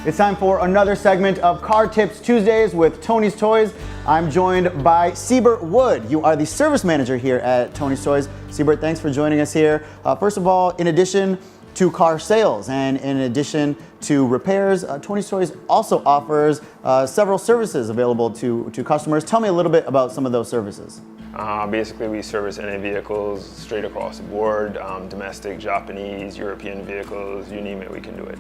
It's time for another segment of Car Tips Tuesdays with Tony's Toys. I'm joined by Siebert Wood. You are the service manager here at Tony's Toys. Siebert, thanks for joining us here. First of all, in addition to car sales and in addition to repairs, Tony's Toys also offers several services available to customers. Tell me a little bit about some of those services. Basically, we service any vehicles straight across the board, domestic, Japanese, European vehicles, you name it, we can do it.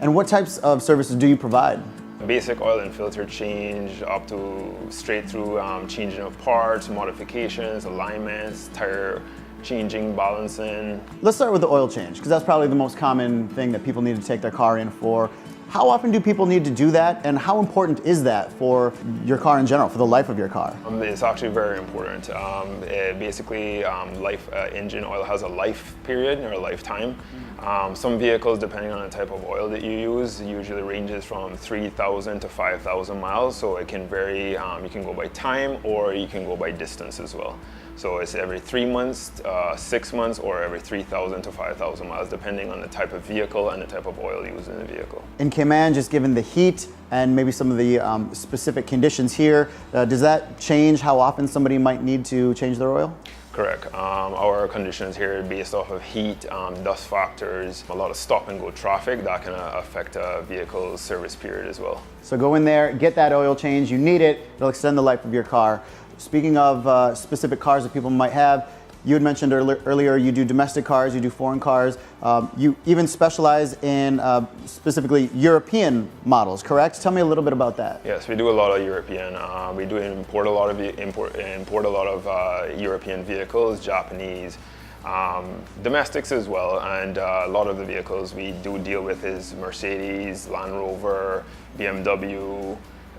And what types of services do you provide? Basic oil and filter change up to straight through changing of parts, modifications, alignments, tire changing, balancing. Let's start with the oil change, because that's probably the most common thing that people need to take their car in for. How often do people need to do that, and how important is that for your car in general, for the life of your car? It's actually very important. Engine oil has a life period or a lifetime. Some vehicles, depending on the type of oil that you use, usually ranges from 3,000 to 5,000 miles, so it can vary. You can go by time or you can go by distance as well. So it's every 3 months, 6 months, or every 3,000 to 5,000 miles, depending on the type of vehicle and the type of oil used in the vehicle. In Cayman, just given the heat and maybe some of the specific conditions here, does that change how often somebody might need to change their oil? Correct. Our conditions here are based off of heat, dust factors, a lot of stop and go traffic that can affect a vehicle's service period as well. So go in there, get that oil change, you need it, it'll extend the life of your car. Speaking of specific cars that people might have, you had mentioned earlier you do domestic cars, you do foreign cars, you even specialize in specifically European models, correct? Tell me a little bit about that. Yes, we do a lot of European. We do import a lot of European vehicles, Japanese, domestics as well, and a lot of the vehicles we do deal with is Mercedes, Land Rover, BMW,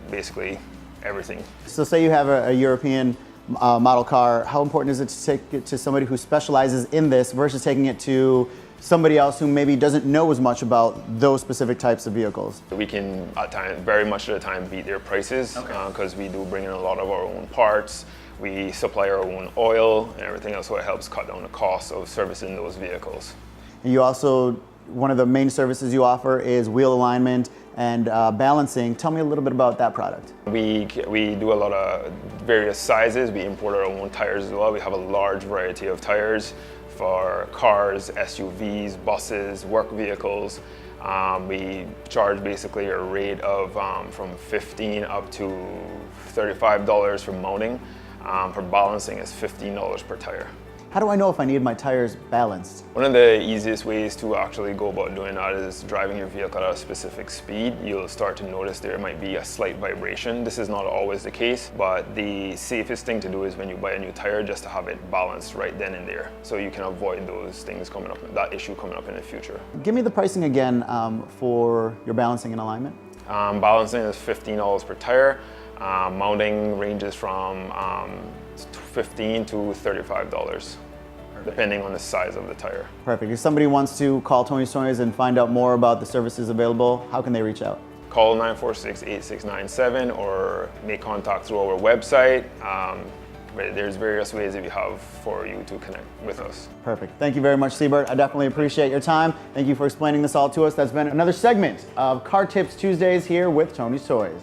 basically everything. So say you have a European model car, how important is it to take it to somebody who specializes in this versus taking it to somebody else who maybe doesn't know as much about those specific types of vehicles? We can, at times, very much of the time, beat their prices because we do bring in a lot of our own parts. We supply our own oil and everything else, so it helps cut down the cost of servicing those vehicles. And you also, one of the main services you offer is wheel alignment and balancing. Tell me a little bit about that product. We do a lot of various sizes. We import our own tires as well. We have a large variety of tires for cars, SUVs, buses, work vehicles. We charge basically a rate of from $15 up to $35 for mounting. For balancing is $15 per tire. How do I know if I need my tires balanced? One of the easiest ways to actually go about doing that is driving your vehicle at a specific speed. You'll start to notice there might be a slight vibration. This is not always the case, but the safest thing to do is when you buy a new tire, just to have it balanced right then and there, so you can avoid those things coming up, that issue coming up in the future. Give me the pricing again for your balancing and alignment. Balancing is $15 per tire. Mounting ranges from $15 to $35. Depending on the size of the tire. Perfect. If somebody wants to call Tony's Toys and find out more about the services available, how can they reach out? Call 946-8697 or make contact through our website. There's various ways that we have for you to connect with us. Perfect. Thank you very much, Siebert. I definitely appreciate your time. Thank you for explaining this all to us. That's been another segment of Car Tips Tuesdays here with Tony's Toys.